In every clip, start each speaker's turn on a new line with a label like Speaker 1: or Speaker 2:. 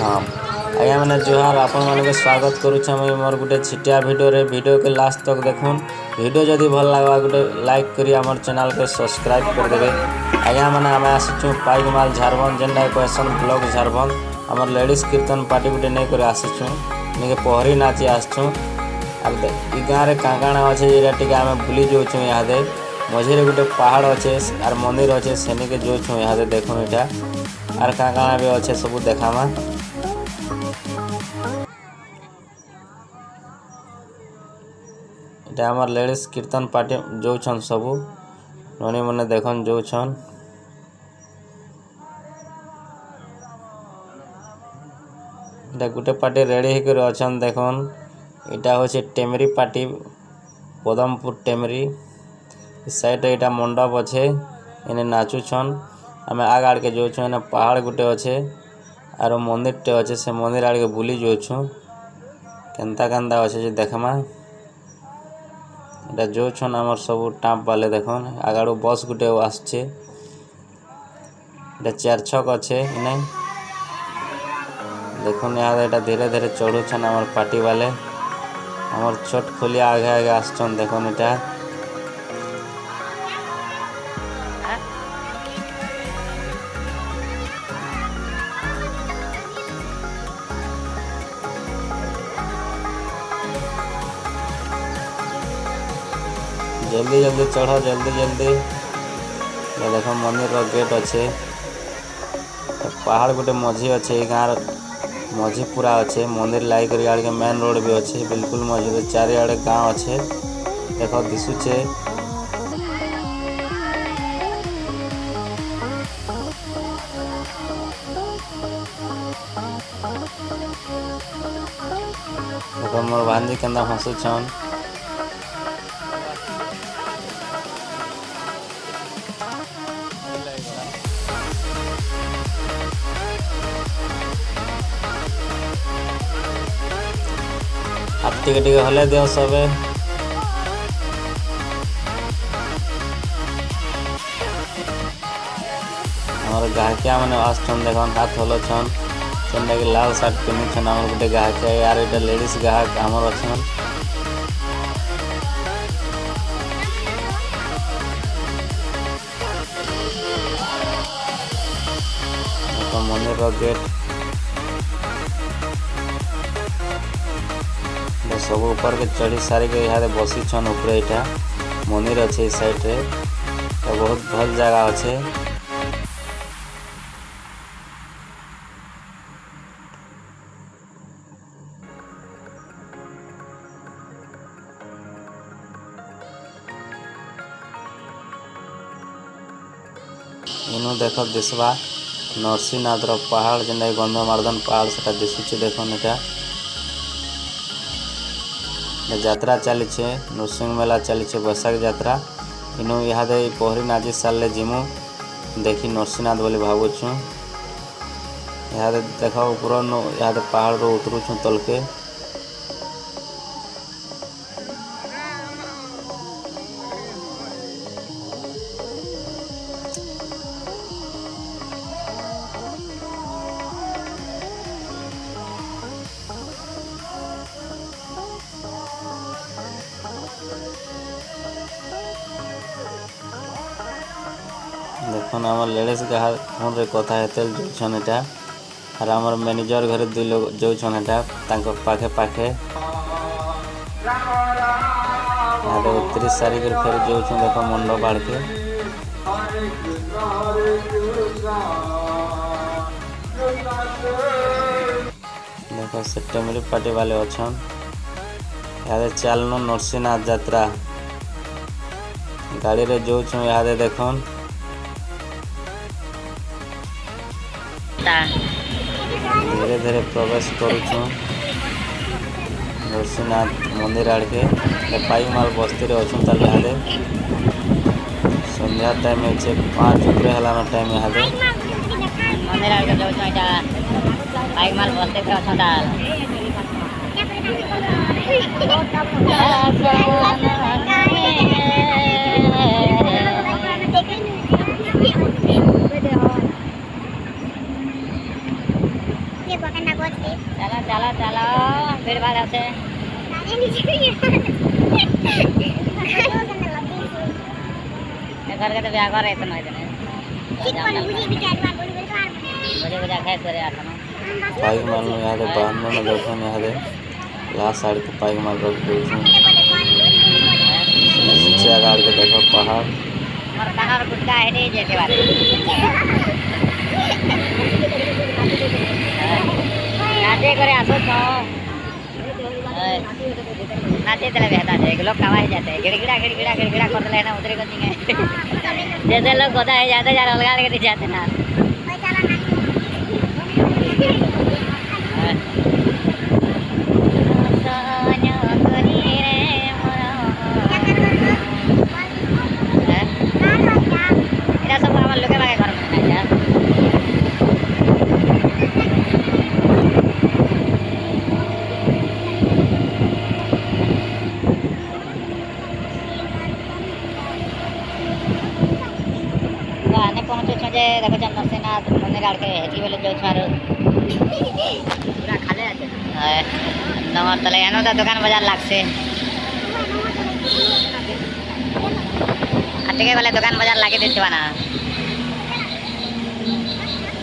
Speaker 1: हाँ आज्ञा मैंने जुहार आपण मानक स्वागत करुच्छे मुझे मोर गोटे छिटिया वीडियो के लास्ट तक देखुन। वीडियो जदि भल लगा गोटे लाइक करी आमर चैनल के सब्सक्राइब करदेवे। आज्ञा मैंने आम आसीचु पाइकमाल झारबंद जेनटा कहसन ब्लॉक झारबंद आमर लेडीज कीर्तन पार्टी गोटे नहीं कर आसीचु निके पहरी नाची आसचु। ई गाँव में काँ काଣା अच्छे ये टे आम बुली जाऊँ इहादे मझे गोटे पहाड़ अच्छे आर मंदिर अच्छे सेनिके जाऊँ इहादे देखो इटा आर काँ काଣା भी अच्छे सब देखामा। इटा आमर लेडीज कीर्तन पार्टी जाऊँ सबू ननी मैंने देखन जाऊँ। इटा गोटे पार्टी रेडी होकर अच्छन देखन। इटा हूँ टेमरी पार्टी पदमपुर टेमरी साइड इटा मंडप अच्छे इन्हें नाचुछन। आम आग आड़ के जाऊँ इन्हें पहाड़ गोटे अच्छे आर मंदिर टे अच्छे से मंदिर आड़ के बुली जाऊँ केन्ता केन्ता अच्छे देखमा। इटा जाऊँ आमर सब टाँप वाले देखन आगाड़ू बस गोटे आसचे इटा 4 छक अच्छे इन्हें देखुन यहाँ धीरे धीरे चढ़ुछन आमर पार्टी वाले आमर छोट खोलिया आगे आगे आसचन देखुन इटा। जल्दी जल्दी चढ़ जल्दी जल्दी। ये देखो मंदिर रो गेट अच्छे पहाड़ गोटे मझी अच्छे गाँव मझी पूरा अच्छे मंदिर लाई कर आड़ के मेन रोड भी अच्छे बिल्कुल मझी चारिआड़े गाँव अच्छे देखो दिशुचे। देखो मोर भांजी केन्दा हंसुछन। हाथ टिके हले दियो सबे। हमारे गाहकिया मैंने आसन देखन हाथ हलछन जेनटा कि लाल सार्ट पिन्हछन आमर गोटे गाहकिया यार इटा लेडीज गाहक आमर अछन। मंदिर रो गेट सब ऊपर के चढ़ी सारी के यहाँ बसी छन ऊपर इटा मंदिर अच्छे साइड रे तो बहुत भल जगह अच्छे। इनु देख दिशवा नरसिंहनाथ रो पहाड़ जेनटा गंधमार्दन पहाड़ से दिशुचे देखन इटा यात्रा चली नृसिंह मेला चली बैशाख यात्रा इनु इहादे पहरी नाची सारे जिमु देखी नरसिंहनाथ बोली भावुछु। इहादे देख ऊपर इहादे पहाड़ रो उतरुछु तलके देखुन आम लेडीज गाहक फोन रे कथा हेते जाऊँ इटा और आमर मैनेजर घर 2 लोग जाऊँ इटा पाखे पाखे उतरी सारी फिर जाऊँ देख मंडप आड़ के। देखो से टेमरी पार्टी वाले अच्छन यहाँ चलनु नरसिंहनाथ यात्रा गाड़ी रे जाऊँ यहाँ देखन धीरे धीरे प्रवेश करुछु नरसिंहनाथ मंदिर आड़ के पाइकमाल बस्ती रे अच्छु ताले यहाँ संध्या टाइम 5 ऊपर है टाइम यहाँ
Speaker 2: मंदिर आड़ के जाऊँ इटा पाइकमाल बस्ती पे अच्छा ताल ये चलो चलो भीड़ भाड़ আছে घर के तो ब्याह कर रहे थे ना इतने मुझे बुझा खाए करे आता ना
Speaker 1: पाइक माल यहाँ बाहन मन देख यहाँ लास्ट साइड के पाइक माल रख दूँ नीचे गाड़ के देखो पहाड़
Speaker 2: और कहाँ गुटका है नहीं जैसे बारे नाचे करे आसो तो नाचे तले बेहता है लोग कमाई जाते हैं गिड़गिड़ा कर ले ना उतरे को नहीं जैसे लोग गोदा है जाते जा अलगा लेके जाते ना এটা সব আমার লোকে বাগে ঘর মনে হয় যা गाने पहुंचे जे देखो जब नरसिंहनाथ मंदिर आड़ के हेटी बोले जो छार पूरा खाले আছে नंबर तले एनो ता दुकान बाजार लागছে আটকে গেলে দোকান বাজার লাগি দিতে না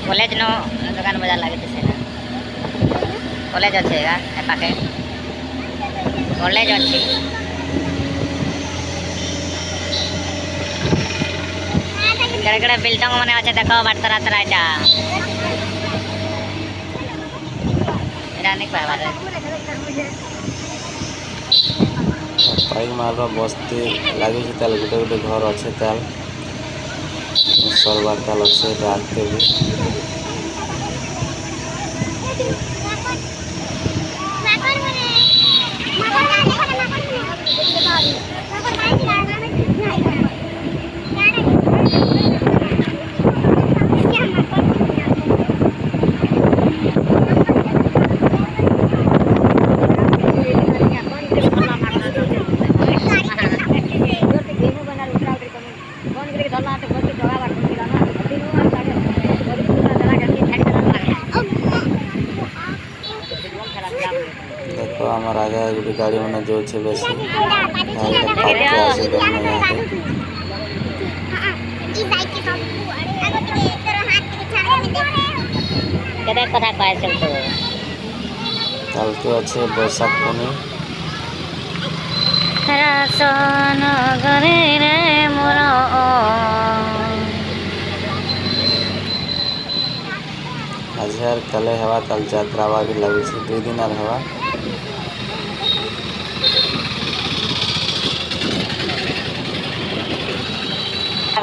Speaker 2: কলেজ নো দোকান বাজার লাগি দিছে না কলেজ আছে গা এ পাকে কলেজ আছে কেড়ে বিল্ডিং মানে আছে দেখো বাটতরা তরা এটা এটা নেই পাওয়া
Speaker 1: पाइक माल बस्ती लगे गोटे गोटे घर अच्छे ताल सरबार ताल अच्छे आगते भी देखो हमार आगे गोटे गाड़ी मैंने जो बेस
Speaker 2: कथा कहे
Speaker 1: कालके अच्छे बैसाख पूर्णिमा
Speaker 2: रसन करे रे मोर
Speaker 1: आज यार कले हवा कल यात्रा भी लगे 2 दिन आर हवा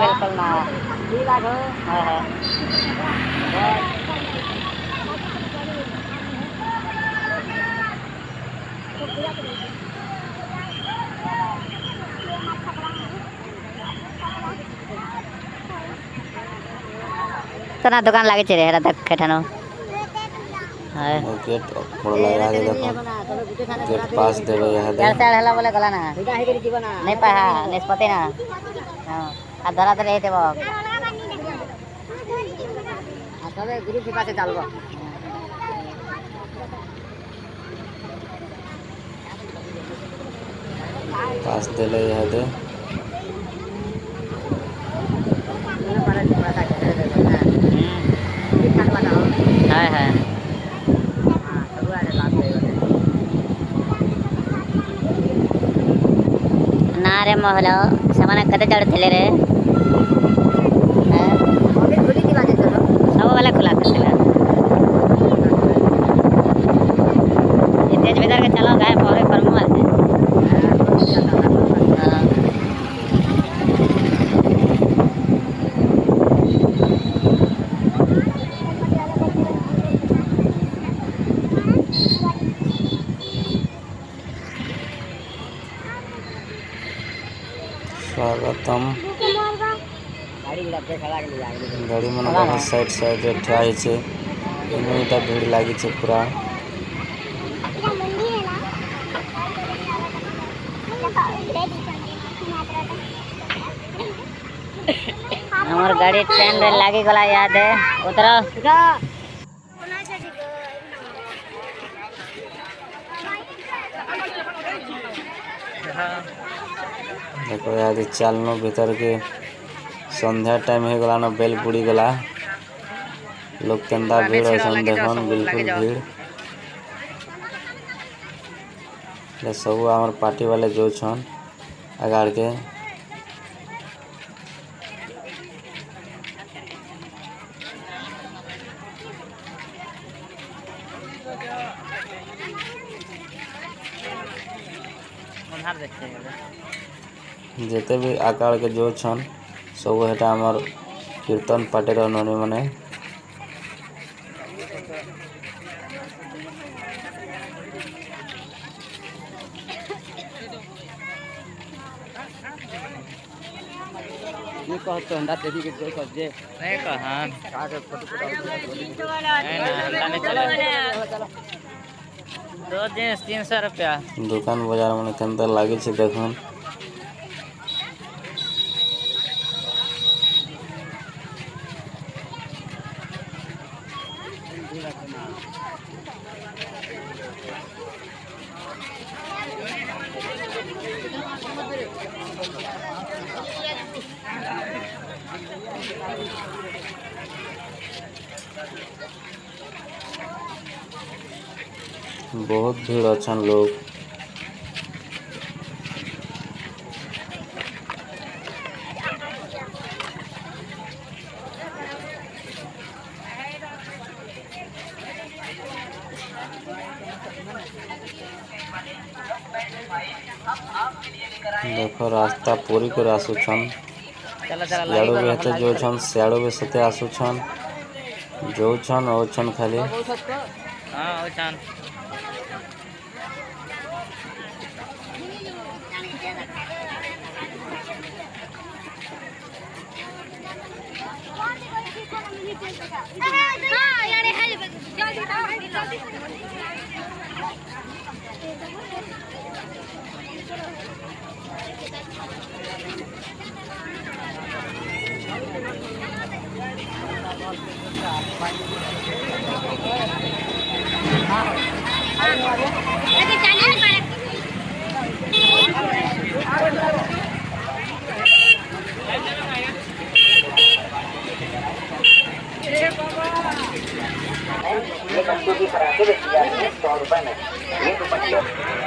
Speaker 2: बिल्कुल ना तना दुकान लागे छे रे हेरा देख केठानो
Speaker 1: गेट बड़ लगा दे देखो गेट पास देबे यहाँ दे
Speaker 2: यार साइड हला बोले गला ना नहीं पा निष्पत्ति ना हां आ धरा धरे हेते बा आ तबे ग्रुप के पासे चलबो
Speaker 1: पास देले यहाँ दे
Speaker 2: हाय हाय ना रे महल ସେମାନେ କେତେ ଚଢ଼ୁଥିଲେ ରେ ସବୁବେଳେ ଖୋଲା ଥିଲା तेज भीतर के चलो गए पौरे करमु आते
Speaker 1: स्वागतम गाड़ी मन बहुत साइड साइड ठिया है इनटा भीड़ लगी पूरा
Speaker 2: हमार गाड़ी ट्रेन रे लागी गला याद है उतरो
Speaker 1: देखो यार चलनो भीतर के संध्या टाइम हो गला न बेल बुड़ी गला लोग केंदा भीड़ असन देखन बिल्कुल भीड़ ले सब आमर पार्टी वाले जो छन अगाड़ के जेते भी आकार के जो छन सब हेटा हमर कीर्तन पार्टी ननी माने
Speaker 3: ये कहत हंडा देखी के कोई कर जे
Speaker 2: नहीं कहां
Speaker 3: का के फोटो
Speaker 2: नहीं ना नहीं चलो 2 जींस 300 रुपया
Speaker 1: दुकान बाजार में केंदा लागे छे देखन बहुत भीड़ अछन लोग देखो रास्ता पूरी कर आसुछन याडो भी हेते जो छन सियाडो भी सते आसुछन जो छन ओ छन खाली
Speaker 2: हां ओ छन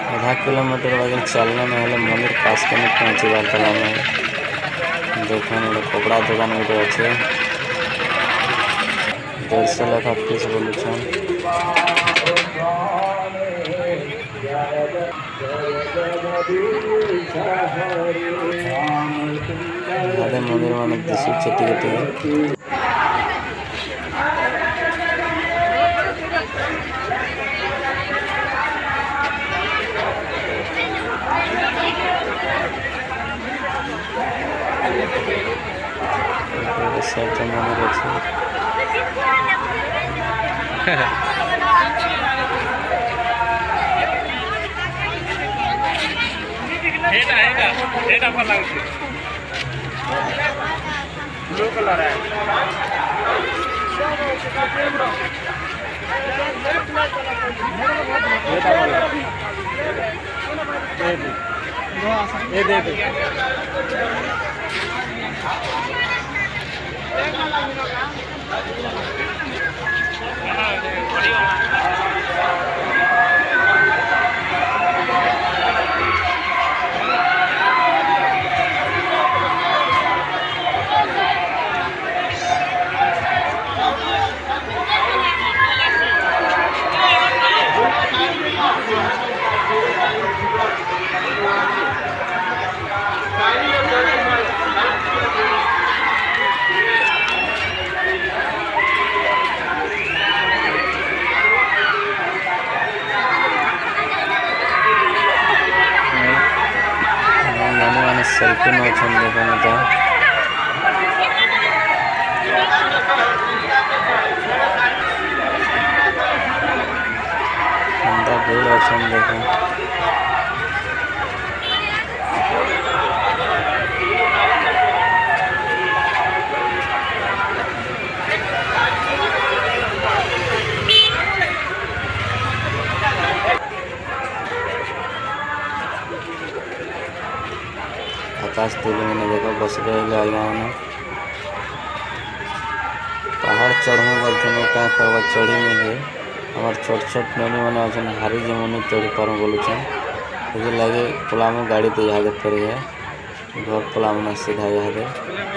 Speaker 2: आधा किलोमीटर वगैरह चलने में हेले मंदिर पास के नहीं पहुँची बारतला में देखने कपड़ा दुकान भी अच्छे 150 लेखा फीस बोलू छन राधे मंदिर मान दिशु छेटी साइड मंदिर अच्छे
Speaker 3: ब्लू कलर है ये दे दे
Speaker 1: सेल्फी नो छन देखन तो अंदर भीड़ छन देखन आकाश तुली मैंने देखो बस रहे आज्ञा मैंने पहाड़ चढ़ू बोलते क्या करवा चढ़ी में है हमार छोट छोट नैनी मैंने अच्छे हारी जमुनी चढ़ी पारूँ बोलुचे ये लगे पलामू गाड़ी तो यहाँ फेरी है घर पलामू ना सीधा यहाँ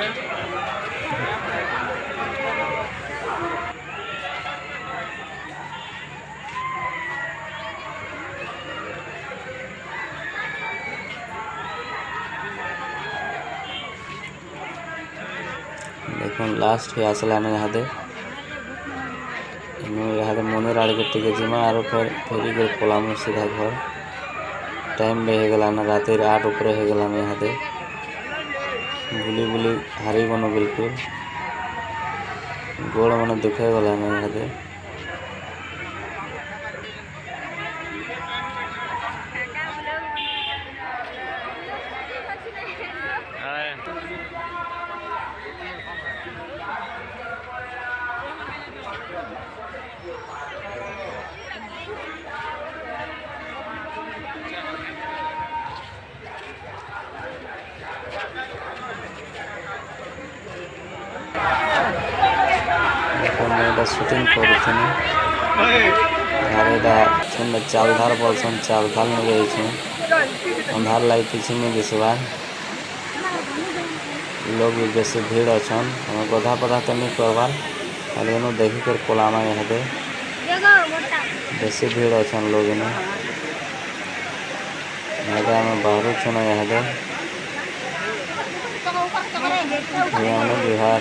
Speaker 1: देखो लास्ट ही आसला ने यहाँ मुनिर आड़ के टिके जिमा और फिर फेरी के पलामू सीधा घर टाइम भी हो गला ना रात 8 ऊपर हो गला यहाँ बुली बुली हारी बनो बिल्कुल गोड़ मन दुखे गला ना यहाँ शूटिंग करूँ चालधार बोलसन चालधार में जाइए अंधार लाइट किसी में दिशवा लोग भी बेसी भीड़ अच्छा हम गधा पधा तो नहीं करवार खाली एनु देखी कर पलामा यहाँ बेसी भीड़ अच्छा लोग यहाँ बाहर छुना यहाँ बिहार